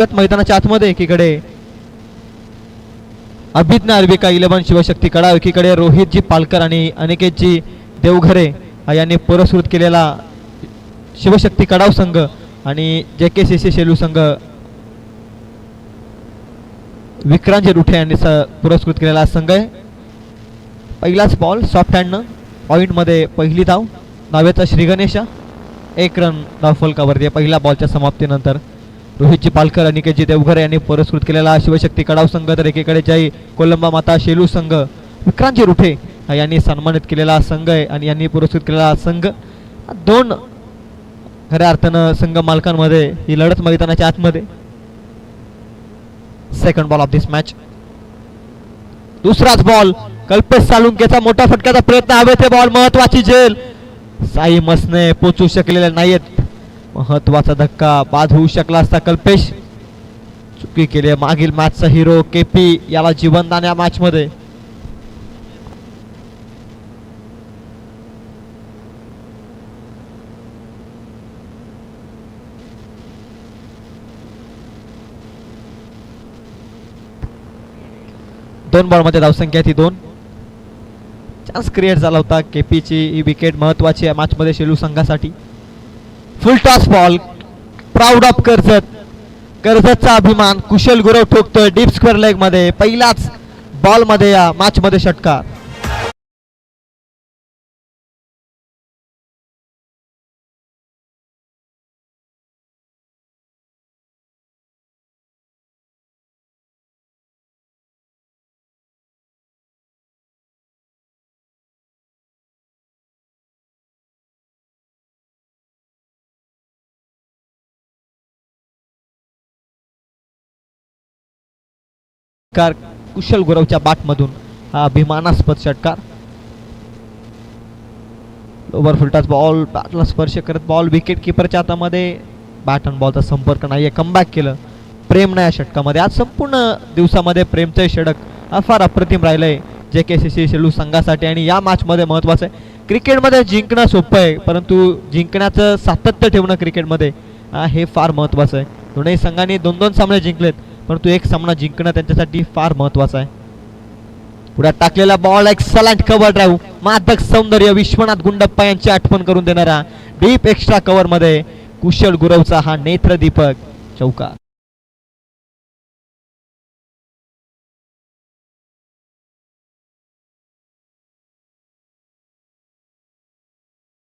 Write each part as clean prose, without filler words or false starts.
मैदानाच्या आतमध्ये एकीकडे अभिज्ञा अर्बिका 11 शिवशक्ती कडाव, एकीकडे रोहितजी पालकर आणि अनिकेतजी देवघरे यांनी पुरस्कृत केलेला शिवशक्ती कडाव संघ आणि JKCC शेलू संघ विक्रांतजी रुठे यांनी पुरस्कृत केलेला संघ आहे. पहिलाच बॉल सॉफ्ट हँडनं पॉइंट मध्ये पहिली धाव नावेचा श्री गणेशा 1 रन धावफलकावरती पहिल्या बॉलच्या समाप्तीनंतर. रोहितजी पालकर अनिकेतजी देवघरे यांनी पुरस्कृत केलेला शिवशक्ती कडाव संघ, तर एकीकडे जय कोलंबा माता शेलू संघ विक्रांतजी रुठे यांनी सन्मानित केलेला संघ आहे आणि यांनी पुरस्कृत केलेला संघ. दोन खऱ्या अर्थानं संघ मालकांमध्ये ही लढत मैदानाच्या आतमध्ये. Second ball of this match. दुसराच बॉल कल्पेश सालुंकेचा मोठा फटक्याचा प्रयत्न, हवे ते बॉल महत्वाची झेल, साई मसने पोचू शकलेले नाहीत. महत्वाचा धक्का बाद होऊ शकला असता. कल्पेश चुकी केली. मागील मॅचचा हिरो KP याला जीवनदान या मॅच मध्ये. दोन बॉल मध्ये धावसंख्या ती 2. चान्स क्रिएट झाला होता. KP ची ही विकेट महत्वाची आहे मॅच मध्ये शेलू संघासाठी. Full toss ball, proud of Karjat, कर्जतचा अभिमान. कुशल गुरव ठोकतोय डीप स्क्वेअर लेग मध्ये पहिल्याच बॉल मध्ये या मॅच मध्ये षटकार. कुशल गुरवच्या बॅट मधून हा अभिमानास्पद षटकार. ओव्हर फुलटाच बॉल बॅटला स्पर्श करत बॉल विकेट किपरच्या हातामध्ये. बॅट आणि बॉलचा संपर्क नाहीये. कमबॅक केलं प्रेम नाही या षटकामध्ये. आज संपूर्ण दिवसामध्ये प्रेमचं षटक फार अप्रतिम राहिलंय JKCC शेलू संघासाठी आणि या मॅच मध्ये महत्वाचं आहे. क्रिकेटमध्ये जिंकणं सोपं आहे, परंतु जिंकण्याचं सातत्य ठेवणं क्रिकेटमध्ये हे फार महत्वाचं आहे. दोन्ही संघांनी 2-2 सामने जिंकलेत, परंतु एक सामना जिंकणं त्यांच्यासाठी फार महत्वाचं आहे. पुढे टाकलेला बॉल, एक्सलंट कव्हर ड्राईव्ह, मादक सौंदर्य विश्वनाथ गुंडप्पा यांची आठवण करून देणारा डीप एक्स्ट्रा कव्हर मध्ये कुशल गुरवचा हा नेत्रदीपक चौकार.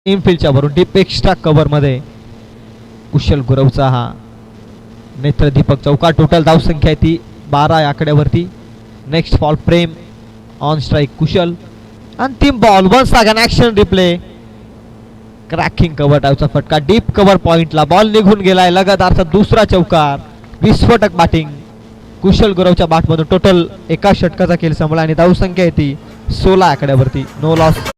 इनफिल्डच्या वरून डीप एक्स्ट्रा कव्हर मध्ये कुशल गुरवचा हा नेत्रदीपक चौकार. टोटल धावसंख्या आहे ती 12 या आकड्यावरती. Next ball Prem, on strike Kushal. अंतिम ball once again action replay, cracking cover ड्राईव्हचा फटका डीप कव्हर पॉइंटला. बॉल निघून गेलाय. लगातारचा दुसरा चौकार, विस्फोटक बॅटिंग कुशल गुरवच्या बॅट मधून. टोटल एका षटकाचा खेळ संपला आणि धावसंख्या आहे ती 16 आकड्यावरती. No loss.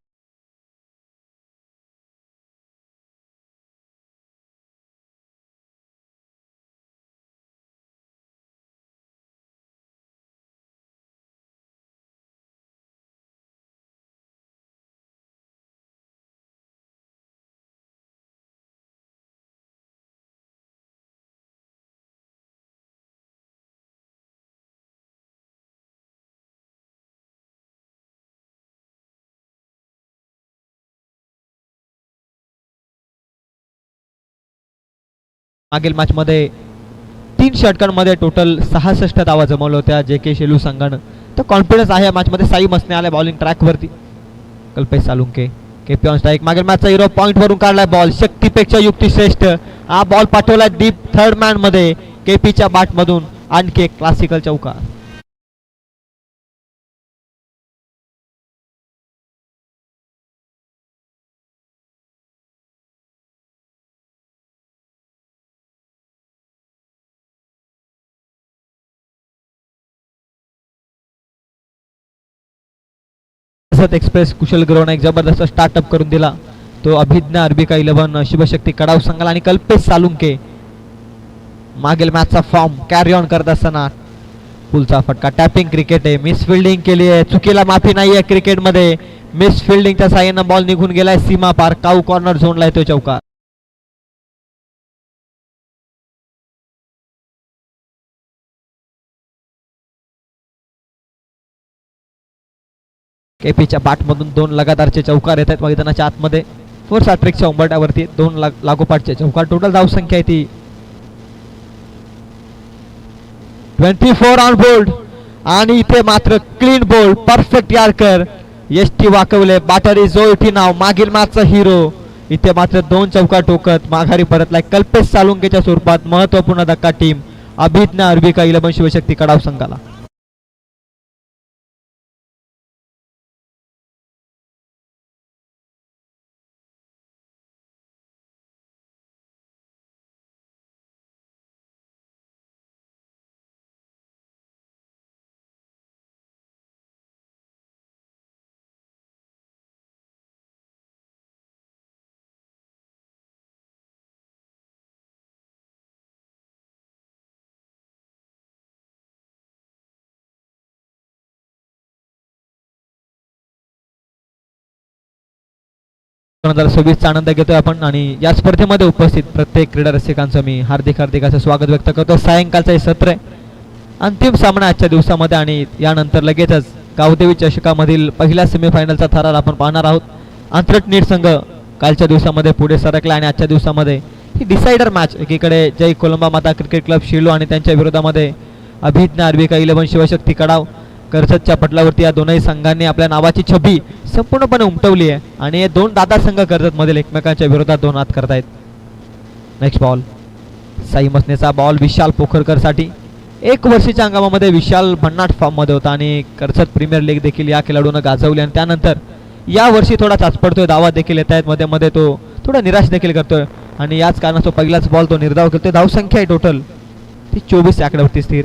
मागील मॅच मध्ये 3 षटकांमध्ये टोटल 66 धावा जमवल्या होत्या JK शेलू संघानं. तर कॉन्फिडन्स आहे या मॅच मध्ये. साई मसने आलाय बॉलिंग ट्रॅक वरती. Kalpesh Salunke KP on strike. मागील मॅचचा हिरो पॉइंट वरून काढलाय बॉल. शक्तीपेक्षा युक्ती श्रेष्ठ हा बॉल पाठवलाय डीप थर्ड मॅन मध्ये KPच्या बॅट मधून. आणखी एक क्लासिकल चौकार. एक्सप्रेस कुशल गुरवने एक जबरदस्त स्टार्टअप करून दिला. तो अभिज्ञा अर्बिका 11 शिवशक्ती कडाव संघाला आणि कल्पेश सालुंके मागील मॅचचा फॉर्म कॅरी ऑन करत असताना पुलचा फटका. टॅपिंग क्रिकेट आहे. मिस फिल्डिंग केली आहे. चुकीला माफी नाही आहे क्रिकेटमध्ये. मिस फिल्डिंगच्या साहाय्यानं बॉल निघून गेलाय सीमा पार. काऊ कॉर्नर झोनला येतोय चौकार. केपीच्या बॅटमधून 2 लगातारचे चौकार येत आहेत मैदानाच्या आतमध्ये. फोर्स हॅट्रिकच्या उंबरठ्यावरती 2 लागोपाठचे चौकार. टोटल धावसंख्या आहे ती 24 ऑन बोर्ड. आणि इथे मात्र क्लीन बोल्ड, परफेक्ट यार्कर. एसटी वाकवले. बॅटरी जो इथे नाव मागील मॅचचा हिरो. इथे मात्र 2 चौकार टोकत माघारी परतलाय कल्पेश सालुंकेच्या स्वरूपात. महत्वपूर्ण धक्का टीम अभिज्ञा अर्बिका 11 शिवशक्ती कडाव संघाला. चा आनंद घेतोय आपण आणि या स्पर्धेमध्ये उपस्थित प्रत्येक क्रीडा रसिकांचं मी हार्दिक असं स्वागत व्यक्त करतो. सायंकाळचं हे सत्र आहे, अंतिम सामना आजच्या दिवसामध्ये आणि यानंतर लगेचच गावदेवी चषकामधील पहिल्या सेमीफायनलचा थरार आपण पाहणार आहोत. आंतरट संघ कालच्या दिवसामध्ये पुढे सरकला आणि आजच्या दिवसामध्ये ही डिसायडर मॅच. एकीकडे जय कोलंबा माता क्रिकेट क्लब शिलो आणि त्यांच्या विरोधामध्ये अभिज्ञा अर्बिका 11 शिवशक्ती कडाव. कर्जतच्या पटलावरती या दोनही संघांनी आपल्या नावाची छबी संपूर्णपणे उमटवली आहे आणि हे 2 दादा संघ कर्जत मधील एकमेकांच्या विरोधात 2 हात करतायत. नेक्स्ट बॉल साई मसनेचा बॉल विशाल पोखरकर साठी. 1 वर्षीच्या हंगामामध्ये विशाल भन्नाट फॉर्म मध्ये होता आणि कर्जत प्रीमियर लीग देखील या खेळाडूने गाजवली आणि त्यानंतर या वर्षी थोडा चाचपडतोय. दावा देखील येत आहेत मध्ये मध्ये, तो थोडा निराश देखील करतोय आणि याच कारणास्तव पहिलाच बॉल तो निर्धाव करतोय. धावसंख्या आहे टोटल ती 24 आकड्यावरती स्थिर.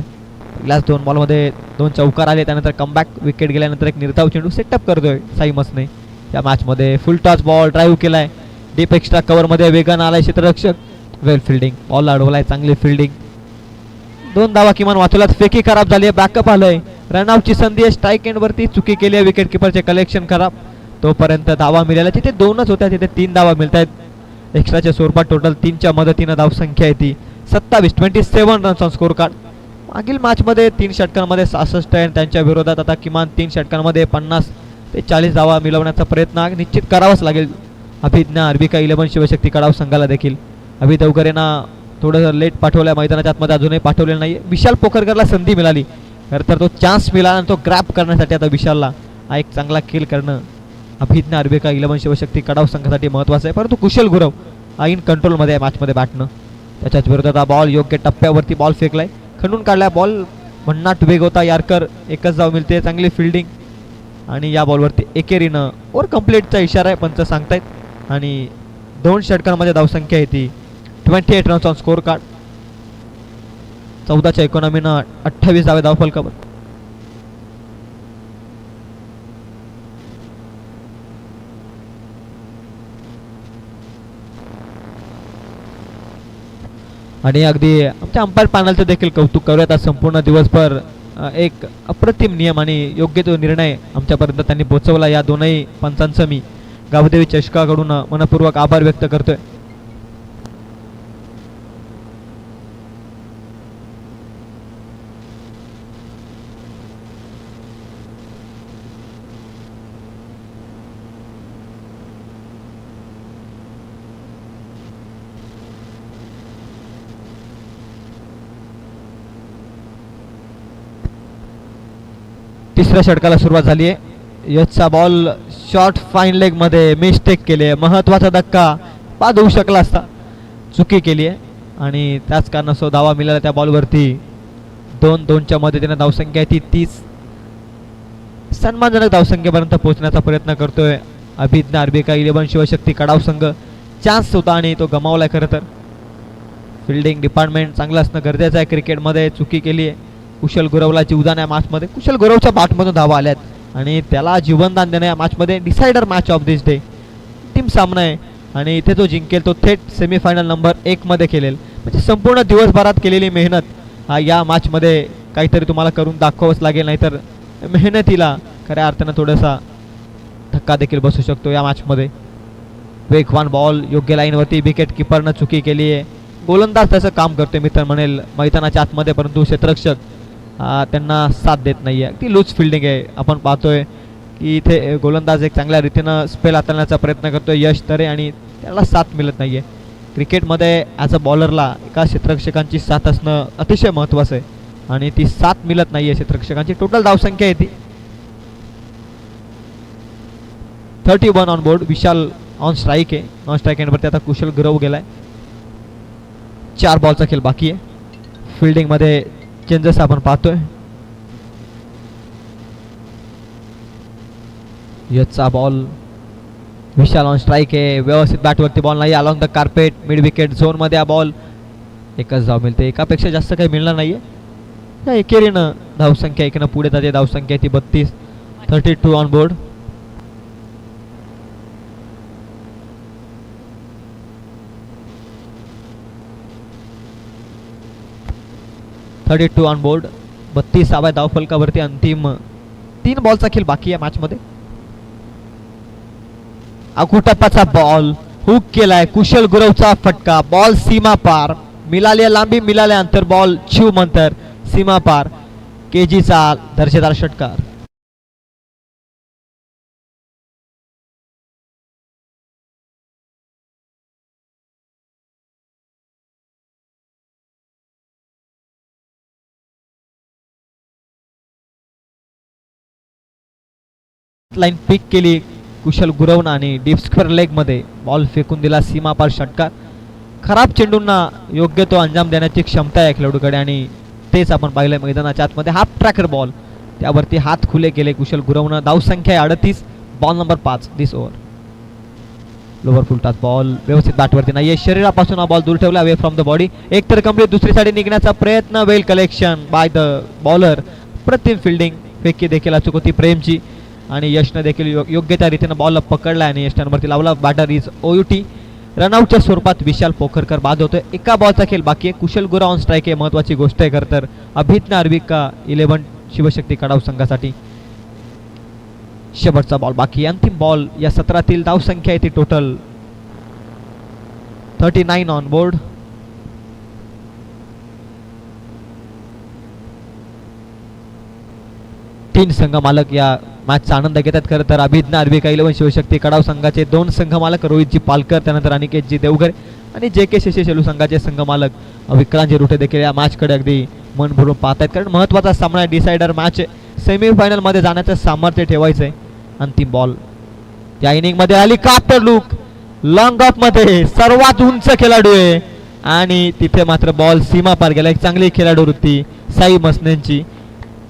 पहिल्याच 2 बॉलमध्ये 2 चौकार आले, त्यानंतर कमबॅक विकेट गेल्यानंतर एक निर्धाव चेंडू सेटअप करतोय साई मसने. या मॅचमध्ये फुल टॉस बॉल ड्राईव्ह केलाय. डीप एक्स्ट्रा कव्हरमध्ये वेगानं आलाय क्षेत्ररक्षक. वेल फिल्डिंग, बॉल अडवलाय, चांगली फिल्डिंग. 2 धावा किमान वाचवल्यात. फेकी खराब झाली आहे, बॅकअप आलंय. रनआउटची संधी आहे, स्ट्राईक एंड वरती चुकी केली आहे. विकेट किपरचे कलेक्शन खराब. तोपर्यंत धावा मिळाल्या, तिथे 2च होत्या, तिथे 3 धावा मिळत आहेत. एक्स्ट्राच्या स्वरूपात टोटल 3च्या मदतीनं धावसंख्या आहे ती 27 रन्स ऑन स्कोर कार्ड. मागील मॅचमध्ये 3 षटकांमध्ये 66 आहे. त्यांच्या विरोधात आता किमान 3 षटकांमध्ये 50 ते 40 धावा मिळवण्याचा प्रयत्न निश्चित करावाच लागेल अभिज्ञा अर्बिका 11 शिवशक्ती कडाव संघाला देखील. अभि देवकरेंना थोडंसं लेट पाठवलं मैदानाच्या आतमध्ये, अजूनही पाठवलेलं नाही. विशाल पोखरकरला संधी मिळाली, खरं तर तो चान्स मिळाला आणि तो ग्रॅप करण्यासाठी आता विशालला हा एक चांगला खेळ करणं अभिज्ञा अर्बिका 11 शिवशक्ती कडाव संघासाठी महत्त्वाचं आहे. परंतु कुशल गुरव आईन कंट्रोलमध्ये आहे मॅचमध्ये बॅटनं. त्याच्याच विरोधात हा बॉल योग्य टप्प्यावरती बॉल फेकलाय, खणून काढलाय. बॉल भन्नाट वेग होता. यार्कर एकच धाव मिळते, चांगली फिल्डिंग आणि या बॉलवरती एकेरीनं ओव्हर कंप्लीटचा इशारा आहे पंच सांगतायत आणि 2 षटकांमध्ये धावसंख्या आहे ती 28 रन्स ऑन स्कोर कार्ड. 14च्या इकॉनॉमीनं 28 धावे धावफलकावर. आणि अगदी आमच्या अंपायर पॅनलचं देखील कौतुक करूयात. आज संपूर्ण दिवसभर एक अप्रतिम नियम आणि योग्य तो निर्णय आमच्यापर्यंत त्यांनी पोहोचवला. या दोनही पंचांचं मी गावदेवी चषकाकडून मनपूर्वक आभार व्यक्त करतोय. तिसऱ्या षटकाला सुरुवात झाली आहे. यशचा बॉल शॉर्ट फाईन लेग मध्ये मिस्टेक केली आहे. महत्वाचा धक्का बाद होऊ शकला असता, चुकी केली आहे आणि त्याच कारणास्तव धावा मिळाला त्या बॉलवरती. 2-2च्या मदतीने धावसंख्या आहे ती 30. सन्मानजनक धावसंख्येपर्यंत पोहोचण्याचा प्रयत्न करतोय अभिज्ञा अर्बिका 11 शिवशक्ती कडाव संघ. चान्स होता आणि तो गमावलाय. खरं तर फिल्डिंग डिपार्टमेंट चांगलं असणं गरजेचं आहे. क्रिकेटमध्ये चुकी केली आहे. कुशल गुरवला जीवदान या मॅचमध्ये. कुशल गुरवच्या बॅटमधून धावा आल्यात आणि त्याला जीवनदान देणं या मॅचमध्ये decider match of this day team सामना आहे आणि इथे जो जिंकेल तो थेट सेमीफायनल नंबर 1 मध्ये खेळेल. म्हणजे संपूर्ण दिवसभरात केलेली मेहनत या मॅचमध्ये काहीतरी तुम्हाला करून दाखवावंच लागेल, नाहीतर मेहनतीला खऱ्या अर्थानं थोडासा धक्का देखील बसू शकतो या मॅचमध्ये. वेगवान बॉल योग्य लाईनवरती, विकेट किपरनं चुकी केली आहे. गोलंदाज त्याचं काम करतोय मित्र म्हणेल मैदानाच्या आतमध्ये, परंतु क्षेत्ररक्षक त्यांना साथ देत नाही आहे. ती लूज फिल्डिंग आहे. आपण पाहतोय की इथे गोलंदाज एक चांगल्या रीतीनं स्पेल हाताळण्याचा प्रयत्न करतोय यश तरे आणि त्याला साथ मिळत नाहीये. क्रिकेटमध्ये ॲज अ बॉलरला एका क्षेत्ररक्षकांची साथ असणं अतिशय महत्त्वाचं आहे आणि ती साथ मिळत नाहीये क्षेत्ररक्षकांची. टोटल धावसंख्या आहे ती 31 on board. Vishal on strike आहे. ऑन स्ट्राईक एंडवरती आता कुशल गुरव गेलाय. 4 बॉलचा खेळ बाकी आहे. फिल्डिंगमध्ये चेंजेस आपण पाहतोय. याचा बॉल विशाल ऑन स्ट्राईक आहे. व्यवस्थित बॅटवरती बॉल नाही. Along the carpet mid wicket झोनमध्ये हा बॉल. एकच धाव मिळते. एकापेक्षा जास्त काही मिळणार नाहीये. या एकेरीनं धावसंख्या एकीनं पुढे जाते. धावसंख्या ती 32. 32 ऑन बोर्ड. On board. 32व्या धावफलकावरती अंतिम 3 बॉलचा खेळ बाकी आहे मॅचमध्ये. अकुटप्पाचा बॉल हुक केलाय. कुशल गुरवचा फटका. बॉल सीमा पार. मिळाली लांबी मिळाले अंतर. बॉल शिव मंतर सीमा पार. केजीचा दर्जेदार षटकार. लाईन पिक केली कुशल गुरवनं आणि डीप स्क्वेअर लेग मध्ये बॉल फेकून दिला. सीमापार षटकार. खराब चेंडूंना योग्य तो अंजाम देण्याची क्षमता आहे खेळाडूकडे आणि तेच आपण पाहिलंय मैदानाच्या आतमध्ये. हाफ ट्रॅकर बॉल त्यावरती हात खुले केले कुशल गुरवनं. धावसंख्या 38. बॉल नंबर 5 दिस ओव्हर. लोवर फुलटाच बॉल व्यवस्थित बॅटवरती नाहीये. शरीरापासून हा बॉल दूर ठेवला अवे फ्रॉम द बॉडी. एक तर कंप्लीट. दुसरी साईड निघण्याचा प्रयत्न. Well collection by the bowler. प्रतिम फिल्डिंग. फेकी देखील अचूक होती प्रेमची आणि यशनं देखील योग्य त्या रीतीनं बॉल पकडला आणि यशनवरती लावला. Batter is ओयुटी. रनआउटच्या स्वरूपात विशाल पोखरकर बाद होतोय. एका बॉलचा खेळ बाकी आहे. कुशल गुरव ऑन स्ट्राईक आहे. महत्वाची गोष्ट आहे खरं तर अभिज्ञ अर्विका 11 शिवशक्ती कडाव संघासाठी. शेवटचा बॉल बाकी. अंतिम बॉल या सत्रातील धावसंख्या आहे ती टोटल 39 ऑन बोर्ड. तीन संघ मालक या मॅचचा आनंद घेतात. खरं तर अभिज्ञ अर्विका 11 शिवशक्ती कडाव संघाचे 2 संघ मालक रोहितजी पालकर, त्यानंतर अनिकेतजी देवघर आणि जे के शेषे शेलू संघाचे संघ मालक विक्रांतजी रुठे देखील या मॅचकडे अगदी मन भरून पाहत आहेत. कारण महत्वाचा सामना डिसायडर मॅच. सेमीफायनल मध्ये जाण्याचं सामर्थ्य ठेवायचं आहे. अंतिम बॉल या इनिंग मध्ये हेलिकॉप्टर लुक लॉंग ऑफ मध्ये सर्वात उंच खेळाडू आहे आणि तिथे मात्र बॉल सीमा पार गेला. एक चांगली खेळाडू वृत्ती साई मसनेंची.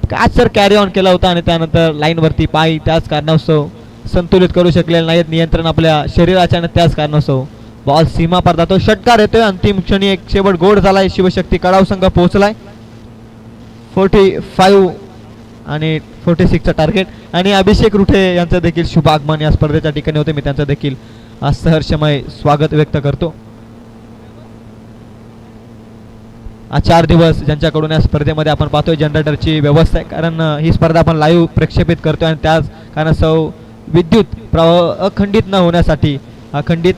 कॅच सर कॅरी ऑन केला होता आणि त्यानंतर लाईनवरती पाय त्याच कारणास्तव संतुलित करू शकलेले नाहीत. नियंत्रण आपल्या शरीराच्या आणि त्याच कारणास्तव बॉल सीमा पार जातो. षटकार येतोय. अंतिम क्षणी एक शेवट गोड झालाय. शिवशक्ती कडाव संघ पोहोचलाय. 45 आणि 46चं टार्गेट आणि अभिषेक रुठे यांचं देखील शुभ आगमन या स्पर्धेच्या ठिकाणी होते. मी त्यांचं देखील सहर्षमय स्वागत व्यक्त करतो. 4 दिवस ज्यांच्याकडून या स्पर्धेमध्ये आपण पाहतोय जनरेटरची व्यवस्था आहे. कारण ही स्पर्धा आपण लाईव्ह प्रक्षेपित करतोय आणि त्याच कारणास्तव विद्युत प्रवाह अखंडित न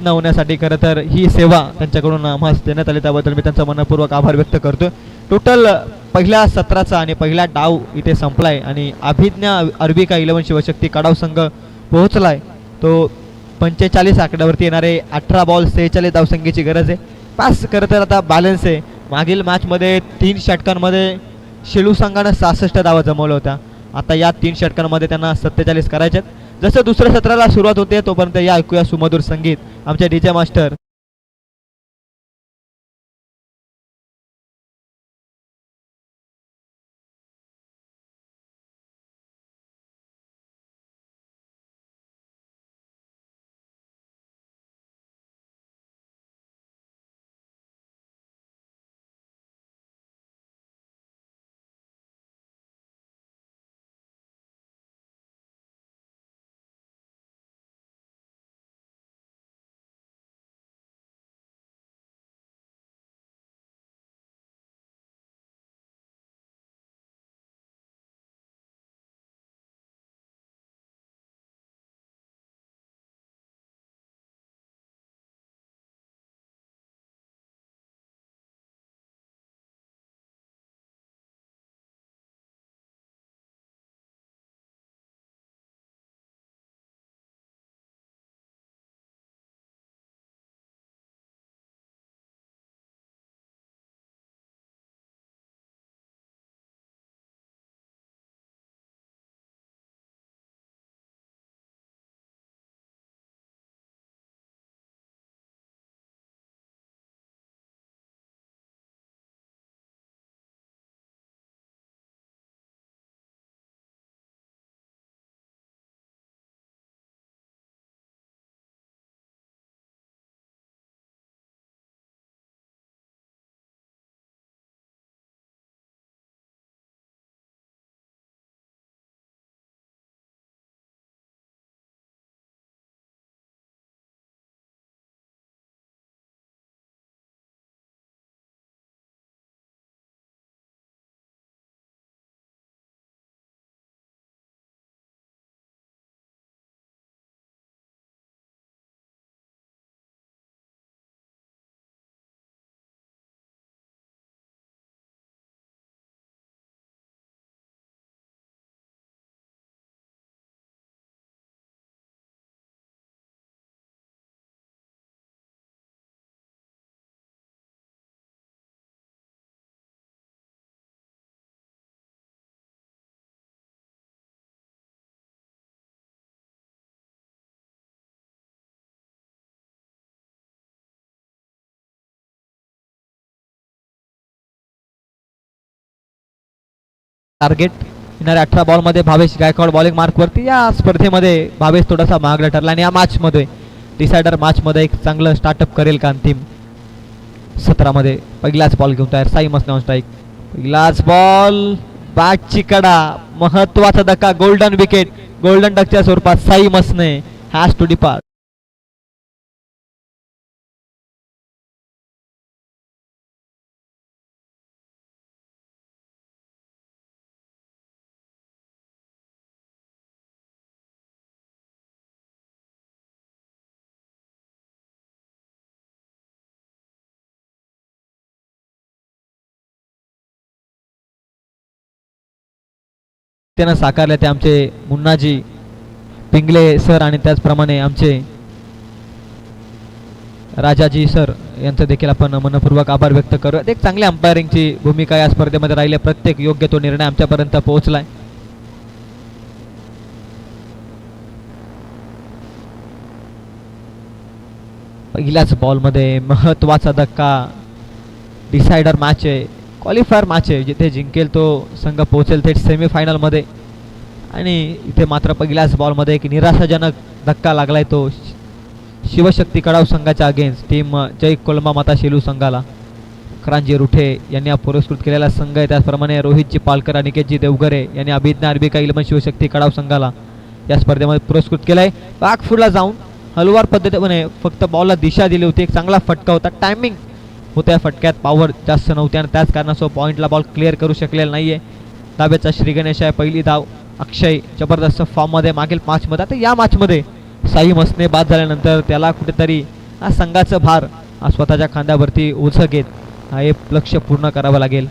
होण्यासाठी खरं तर ही सेवा त्यांच्याकडून आम्हाला देण्यात आली. त्याबद्दल मी त्यांचा मनपूर्वक आभार व्यक्त करतोय. टोटल पहिल्या सत्राचा आणि पहिला डाव इथे संपलाय आणि अभिज्ञ अर्विका 11 शिवशक्ती कडाव संघ पोहोचलाय. तो 45 आकड्यावरती येणारे 18 बॉल 46 धावसंख्येची गरज आहे. पास खरं तर आता बॅलन्स आहे. मागील मॅचमध्ये 3 षटकांमध्ये शेलू संघानं 66 धावा जमवल्या होत्या. आता या 3 षटकांमध्ये त्यांना 47 करायच्यात. जसं दुसऱ्या सत्राला सुरुवात होते तोपर्यंत या ऐकूया सुमधुर संगीत आमच्या डीजे मास्टर टार्गेट. येणाऱ्या 18 बॉलमध्ये भावेश गायकवाड बॉलिंग मार्कवरती. या स्पर्धेमध्ये भावेश थोडासा महागडा ठरला आणि या मॅचमध्ये डिसायडर मॅचमध्ये एक चांगलं स्टार्टअप करेल का अंतिम 17 मध्ये. पहिलाच बॉल घेऊन तयार साई मसने ऑन स्ट्राईक. पहिलाच बॉल बॅटची कडा, महत्वाचा धक्का, गोल्डन विकेट, गोल्डन डकच्या स्वरूपात Sai Masne has to depart. त्यानं साकारले ते आमचे मुन्नाजी पिंगले सर आणि त्याचप्रमाणे आमचे राजाजी सर यांचं देखील आपण मनपूर्वक आभार व्यक्त करू. एक चांगल्या अंपायरिंगची भूमिका या स्पर्धेमध्ये राहिली. प्रत्येक योग्य तो निर्णय आमच्यापर्यंत पोहोचलाय. पहिल्याच बॉलमध्ये महत्वाचा धक्का. डिसायडर मॅच आहे, क्वालिफायर मॅच आहे, जिथे जिंकेल तो संघ पोहोचेल थेट सेमीफायनलमध्ये. आणि इथे मात्र पहिल्याच बॉलमध्ये एक निराशाजनक धक्का लागलाय तो शिवशक्ती कडाव संघाच्या अगेन्स्ट टीम जय कोलंबा माता शेलू संघाला. क्रांजी रुठे यांनी हा पुरस्कृत केलेला संघ आहे. त्याचप्रमाणे रोहितजी पालकर, अनिकेतजी देवघरे यांनी अभिज्ञा अर्बिका इलेवन शिवशक्ती कडाव संघाला या स्पर्धेमध्ये पुरस्कृत केलाय. बॅकफुटला जाऊन हलवार पद्धतीने फक्त बॉलला दिशा दिली होती. एक चांगला फटका होता. टायमिंग होत्या फटक्यात पावर जास्त नव्हती आणि त्याच कारणासह पॉईंटला बॉल क्लिअर करू शकलेला नाहीये. दाब्याचा श्री गणेश आहे. पहिली धाव. अक्षय जबरदस्त फॉर्ममध्ये मागील मॅचमध्ये. आता या मॅचमध्ये साई मसने बाद झाल्यानंतर त्याला कुठेतरी हा संघाचं भार स्वतःच्या खांद्यावरती ओझं घेत हे लक्ष्य पूर्ण करावं लागेल.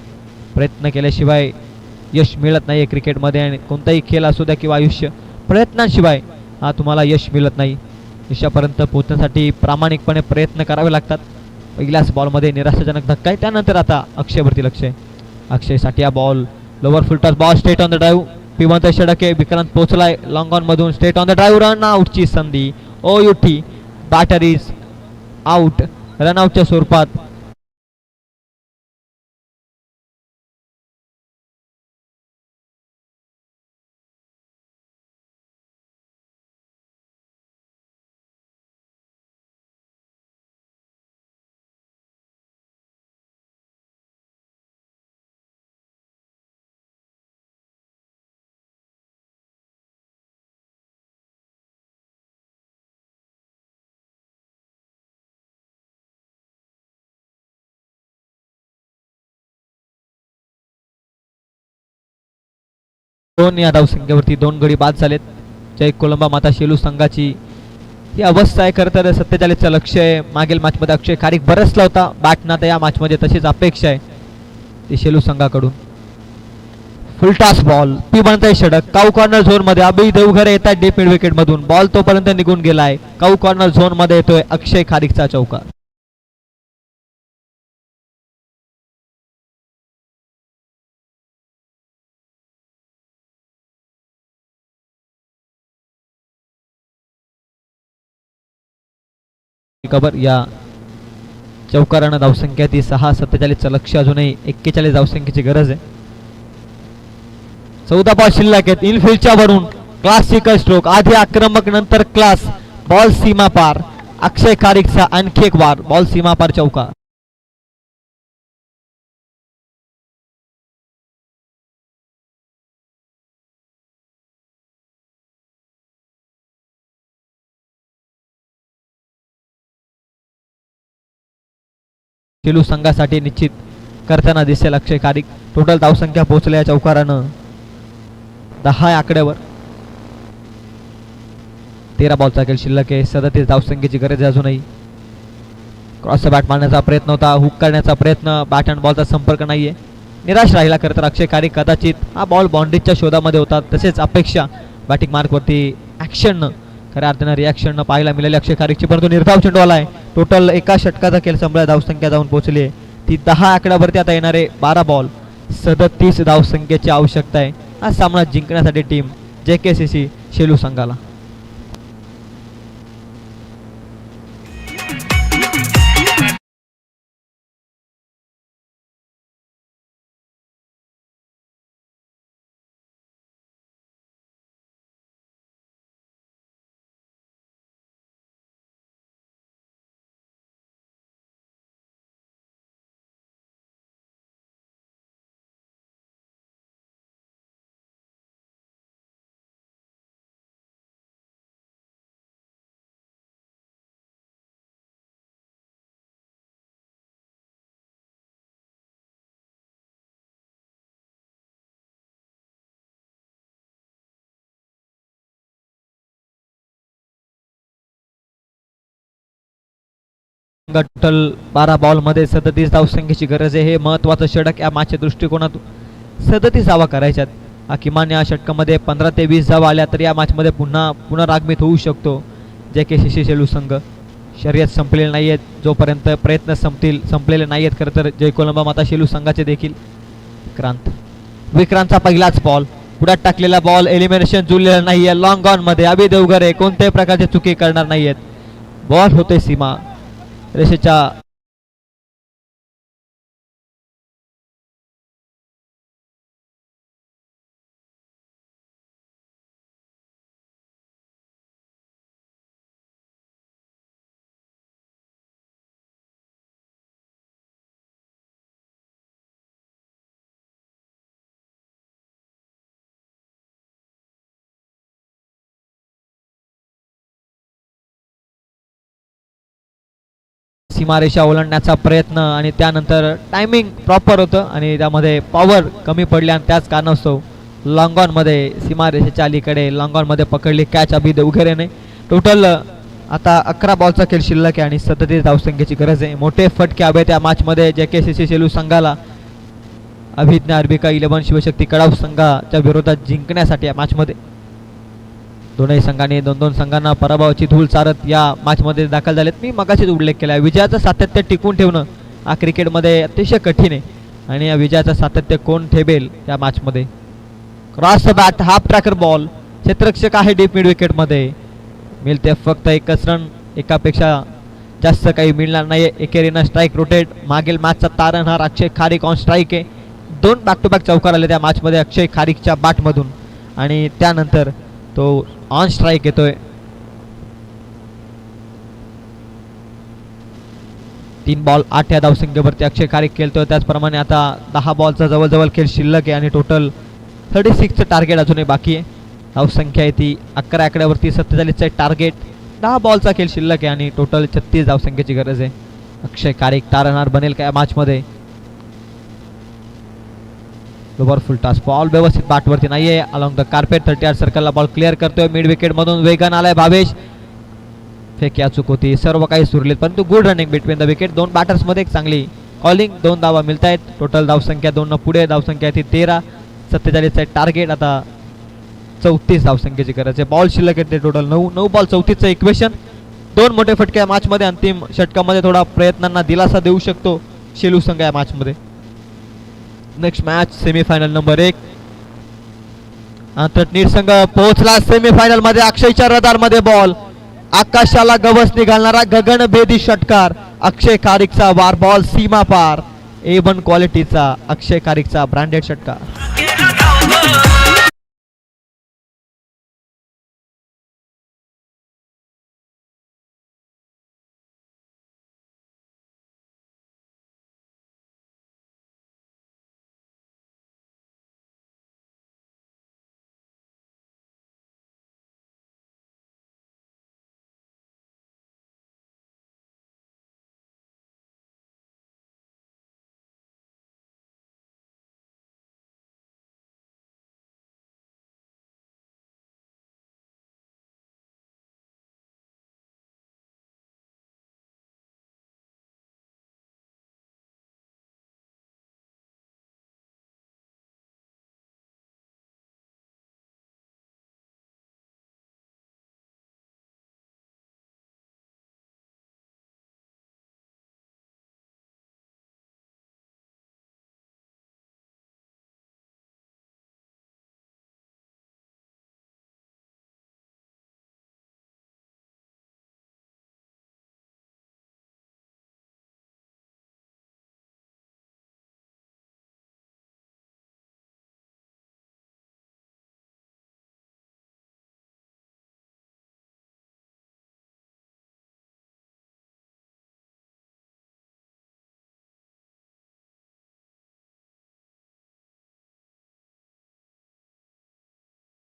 प्रयत्न केल्याशिवाय यश मिळत नाही क्रिकेटमध्ये. आणि कोणताही खेळ असू द्या किंवा आयुष्य, प्रयत्नांशिवाय तुम्हाला यश मिळत नाही. यशापर्यंत पोहोचण्यासाठी प्रामाणिकपणे प्रयत्न करावे लागतात. पहिल्याच बॉलमध्ये निराशाजनक धक्का आहे. त्यानंतर आता अक्षयवरती लक्ष आहे. अक्षयसाठी हा ball lower full toss ball straight on the drive. पिवंत षडक आहे. विक्रांत पोहोचलाय लॉंग ऑन मधून. Straight on the drive. Run आउटची संधी. OUT batter is out. रनआउटच्या स्वरूपात दोन या धावसंख्येवरती 2 गडी बाद झालेत. जय कोलंबा माता शेलू संघाची ही अवस्था आहे. खरं तर 47चं लक्ष आहे. मागील मॅचमध्ये अक्षय खारीक बरसला होता बॅटना. तर या मॅचमध्ये तशीच अपेक्षा आहे ती शेलू संघाकडून. Full toss ball. पी बनताय षडक. काऊ कॉर्नर झोन मध्ये अभि देवघरे येतात डीप मिड विकेट मधून. बॉल तोपर्यंत निघून गेलाय. काऊ कॉर्नर झोन मध्ये येतोय अक्षय खारीकचा चौकार. कबर या चौकारानं धावसंख्या ती 6. 47चं लक्ष. अजूनही 41 धावसंख्येची गरज आहे. 14 बॉल शिल्लक आहेत. इनफिल्डच्या वरून क्लासिकल स्ट्रोक. आधी आक्रमक नंतर क्लास. बॉल सीमा पार. अक्षय खारीकचा आणखी एक वार. बॉल सीमा पार चौकार. शेलू संघासाठी निश्चित करताना दिसेल अक्षय खारीक. टोटल धावसंख्या पोहोचल्या चौकारानं 10 आकड्यावर. 13 बॉलचा खेळ शिल्लक आहे. 37 धावसंख्येची गरज आहे अजूनही. क्रॉस बॅट मारण्याचा प्रयत्न होता. हुक करण्याचा प्रयत्न. बॅट अँड बॉलचा संपर्क नाहीये. निराश राहिला खरं तर अक्षय खारीक. कदाचित हा बॉल बाउंड्रीच्या शोधामध्ये होता. तसेच अपेक्षा बॅटिंग मार्कवरती ॲक्शन खऱ्या अर्थानं रिॲक्शन पाहायला मिळाली अक्षय खारीकची. परंतु निर्धाव चेंडू आलाय. टोटल एका षटकाचा खेळ संपला. धावसंख्या जाऊन पोहोचली आहे ती 10 आकड्यावरती. आता येणारे 12 बॉल 37 धावसंख्येची आवश्यकता आहे हा सामना जिंकण्यासाठी टीम JKCC शेलू संघाला. टोटल 12 बॉलमध्ये 37 धावसंख्येची गरज आहे. हे महत्त्वाचं षटक या मॅचच्या दृष्टिकोनातून 37 धावा करायच्यात. किमान या षटकामध्ये 15 ते 20 धावा आल्या तर या मॅचमध्ये पुन्हा पुनरागमित होऊ शकतो JKCC सेलू संघ. शर्यत संपलेले नाही आहेत, जोपर्यंत प्रयत्न संपलेले नाही आहेत. खरं तर जय कोलंबा माता शेलू संघाचे देखील. विक्रांतचा पहिलाच बॉल, पुढ्यात टाकलेला बॉल, एलिमिनेशन जुळलेलं नाही आहे. लॉंग ऑन मध्ये अभि देवगरे कोणत्याही प्रकारची चुकी करणार नाही आहेत. बॉल होते सीमा रेषेच्या सीमारेषा ओलांडण्याचा प्रयत्न आणि त्यानंतर टायमिंग प्रॉपर होतं आणि त्यामध्ये पॉवर कमी पडली आणि त्याच कारणास्तव लॉंग ऑन मध्ये सीमारेषेच्या अलीकडे लॉंग ऑन मध्ये पकडली कॅच अभि देवगरेने. टोटल आता 11 बॉलचा खेळ शिल्लक आहे आणि 37 धावसंख्येची गरज आहे. मोठे फटके हवे त्या मॅचमध्ये JKCC सेलू संघाला अभिज्ञा अर्बिका 11 शिवशक्ती कडाव संघाच्या विरोधात जिंकण्यासाठी या मॅचमध्ये. दोनही संघाने दोन संघांना पराभवाची धूळ चारत या मॅचमध्ये दाखल झालेत. मी मगाशीच उल्लेख केला आहे, विजयाचं सातत्य टिकवून ठेवणं हा क्रिकेटमध्ये अतिशय कठीण आहे आणि या विजयाचं सातत्य कोण ठेवेल या मॅचमध्ये. Cross bat, half tracker ball, क्षेत्ररक्षक आहे डीप मिड विकेटमध्ये. मिळते फक्त एकच रन, एकापेक्षा जास्त काही मिळणार नाही. एकेरीनं स्ट्राईक रोटेट. मागील मॅचचा तारणहार अक्षय खारीक ऑन स्ट्राईक आहे. 2 बॅक टू बॅक चौकार आले त्या मॅचमध्ये अक्षय खारीकच्या बॅटमधून आणि त्यानंतर तो ऑन स्ट्राईक येतोय. 3 बॉल 8 या धावसंख्येवरती अक्षय खारीक खेळतोय. त्याचप्रमाणे आता 10 बॉलचा जवळजवळ खेळ शिल्लक आहे आणि टोटल 36चं टार्गेट अजूनही बाकी आहे. धावसंख्या आहे ती 11 आकड्यावरती 47चं टार्गेट. 10 बॉलचा खेळ शिल्लक आहे आणि टोटल 36 धावसंख्येची गरज आहे. अक्षय खारीक तारणहार बनेल का या मॅचमध्ये? फुल टॉस बॉल व्यवस्थित बॅटवरती नाहीये. अलॉंग द कार्पेट 38 सर्कलला बॉल क्लिअर करतोय. मिड विकेट मधून वेगान आलाय भावेश. फेक या चूक होती. सर्व काही सुरलीत परंतु good running between the wicket. 2 batters मध्ये एक चांगली कॉलिंग. 2 धावा मिळत आहेत. टोटल धावसंख्या 2 न पुढे. धावसंख्या ती 13. 47चं टार्गेट. आता 34 धावसंख्येची गरज आहे. बॉल शिल्लक येते टोटल 9 बॉल 34चं इक्वेशन. 2 मोठे फटके या मॅच मध्ये. अंतिम षटकामध्ये थोडा प्रयत्नांना दिलासा देऊ शकतो शेलू संघ या मॅच मध्ये. Next match semifinal number 1. नीट संघ पोहोचला सेमीफायनल मध्ये. अक्षयच्या रडार मध्ये बॉल, आकाशाला गवस निघालणारा गगनभेदी षटकार. अक्षय खारीकचा वार बॉल सीमा पार. A1 क्वालिटीचा अक्षय खारीकचा ब्रँडेड षटकार.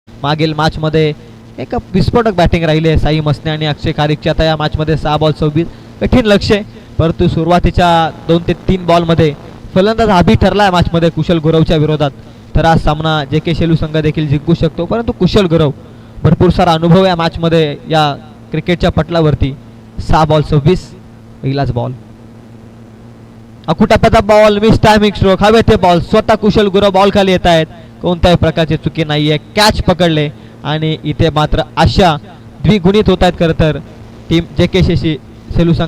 मागील मॅच मध्ये एक विस्फोटक बॅटिंग राहिली आहे साई मसने आणि अक्षय खारीकची. आता या मॅच मध्ये 6 बॉल 26. कठीण लक्ष आहे परंतु सुरुवातीच्या 2 ते 3 बॉल मध्ये फलंदाज हाबी ठरला आहे मॅच मध्ये कुशल गुरवच्या विरोधात. तर आज सामना JK सेलू संघ देखील जिंकू शकतो परंतु कुशल गुरव भरपूर सारा अनुभव या मॅच मध्ये या क्रिकेटच्या पटलावरती. 6 बॉल 26. पहिलाच बॉल, अकुटाप्याचा बॉल, मिस टायमिंग स्ट्रोक, हवे ते बॉल, स्वतः कुशल गुरव बॉल खाली येत आहेत, कोणत्याही प्रकारची चुकी नाहीये, कॅच पकडले आणि इथे मात्र आशा द्विगुणित होत आहेत खरं तर टीम JKCC सेलू संघ.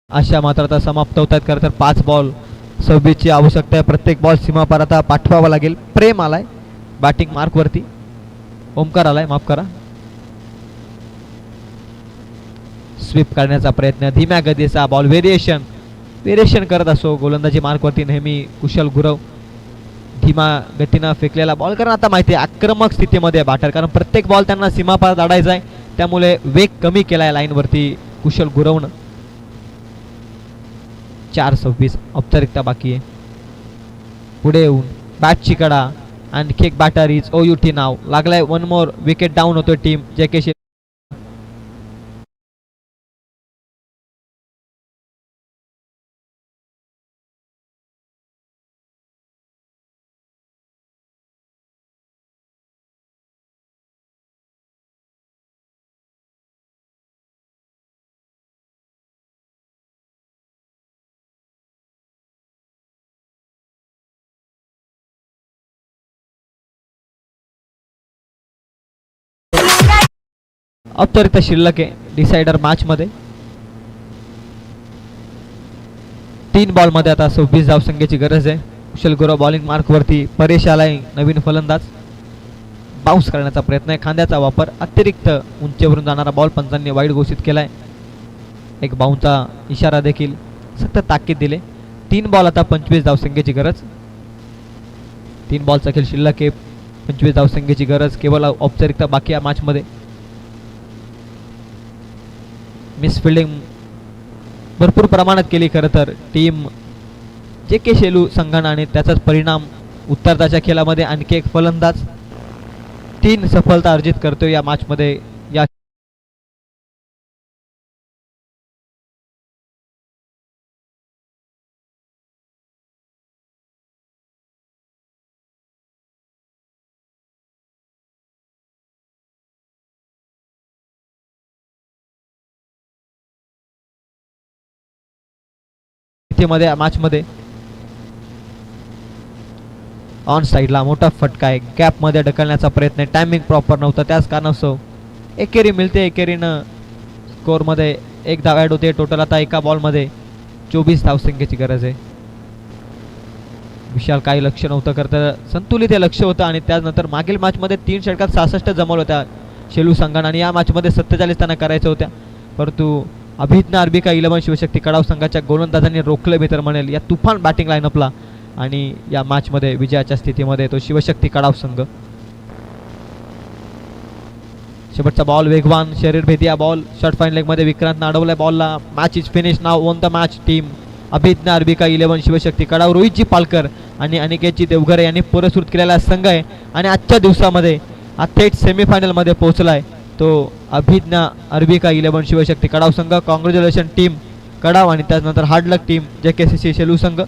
अशा मात्र आता समाप्त होत आहेत खरं तर 5 बॉल 26 ची आवश्यकता आहे, प्रत्येक बॉल सीमापार आता पाठवावा लागेल. प्रेम आलाय बॅटिंग मार्क वरती, ओमकार आलाय, माफ करा. स्वीप करण्याचा प्रयत्न, धीम्या गतीचा बॉल, व्हेरिएशन करत असो गोलंदाजी मार्क वरती नेहमी कुशल गुरव. धीमा गतीनं फेकलेला बॉल, कारण आता माहिती आहे आक्रमक स्थितीमध्ये बॅटर, कारण प्रत्येक बॉल त्यांना सीमापार दाडायचा आहे, त्यामुळे वेग कमी केलाय लाईन वरती कुशल गुरवनं. 4:26 औपचारिकता बाकी आहे. पुढे येऊन बॅटची कडा, आणखी एक बॅटर इज OUT नाव लागलाय. 1 मोर विकेट डाऊन होतोय टीम JKCC. औपचारिकता शिल्लक आहे डिसाइडर मॅच मध्ये. 3 बॉल मध्ये आता 26 धावसंख्येची गरज आहे. कुशल गुरव बॉलिंग मार्क वरती, परेश आलाय नवीन फलंदाज. बाउन्स करण्याचा प्रयत्न आहे, खांद्याचा वापर, अतिरिक्त उंचीवरून जाणारा बॉल पंचांनी वाईड घोषित केलाय. एक बाउन्सचा इशारा देखील सतत ताकीद दिले. 3 बॉल आता 25 धावसंख्येची गरज. 3 बॉलचा खेळ शिल्लक आहे, 25 धावसंख्येची गरज, केवळ औपचारिकता बाकी या मॅच मध्ये. मिस फिल्डिंग भरपूर प्रमाणात केली खरं तर टीम JK सेलू संघानं, आणि त्याचाच परिणाम उत्तरार्धाच्या खेळामध्ये आणखी एक फलंदाज 3 सफलता अर्जित करतोय या मॅच मध्ये. या मध्ये मॅच मध्ये ऑन साइडला मोठा फटका आहे, गॅप मध्ये ढकलण्याचा प्रयत्न, टायमिंग प्रॉपर नव्हता, त्याच कारणास्तव एकेरी मिळते. एकेरीनं स्कोर मध्ये 1 धाव ऍड होते. टोटल आता एका बॉल मध्ये 24 धावसंख्येची गरज आहे. विशाल काही लक्ष नव्हतं करतं, संतुलित हे लक्ष होतं, आणि त्यानंतर मागील मॅच मध्ये 3 षटकात 66 जमवलं होत्या शेलू संघानं, आणि या मॅच मध्ये 47 त्यांना करायच्या होत्या, परंतु अभिज्ञा अर्बिका 11 शिवशक्ती कडाव संघाच्या गोलंदाजांनी रोखलं मी तर म्हणेल या तुफान बॅटिंग लाईनअपला, आणि या मॅच मध्ये विजयाच्या स्थितीमध्ये तो शिवशक्ती कडाव संघ. शेवटचा बॉल वेगवान शरीरभेदी बॉल, शॉर्ट फाईन लेग मध्ये विक्रांत अडवलाय बॉलला. मॅच इज फिनिश नाव on the match. Team Abhidnya Arbika 11 Shivshakti Kadav, Rohitji Palkar आणि अनिकेतजी देवघरे यांनी पुरस्कृत केलेला संघ आहे, आणि आजच्या दिवसामध्ये हा थेट सेमीफायनल मध्ये पोहोचलाय तो अभिज्ञा अर्बिका 11 शिवशक्ती कडाव संघ. कॉंग्रॅच्युलेशन टीम कडाव, आणि त्यानंतर हार्ड लक टीम JKCC सेलू संघ.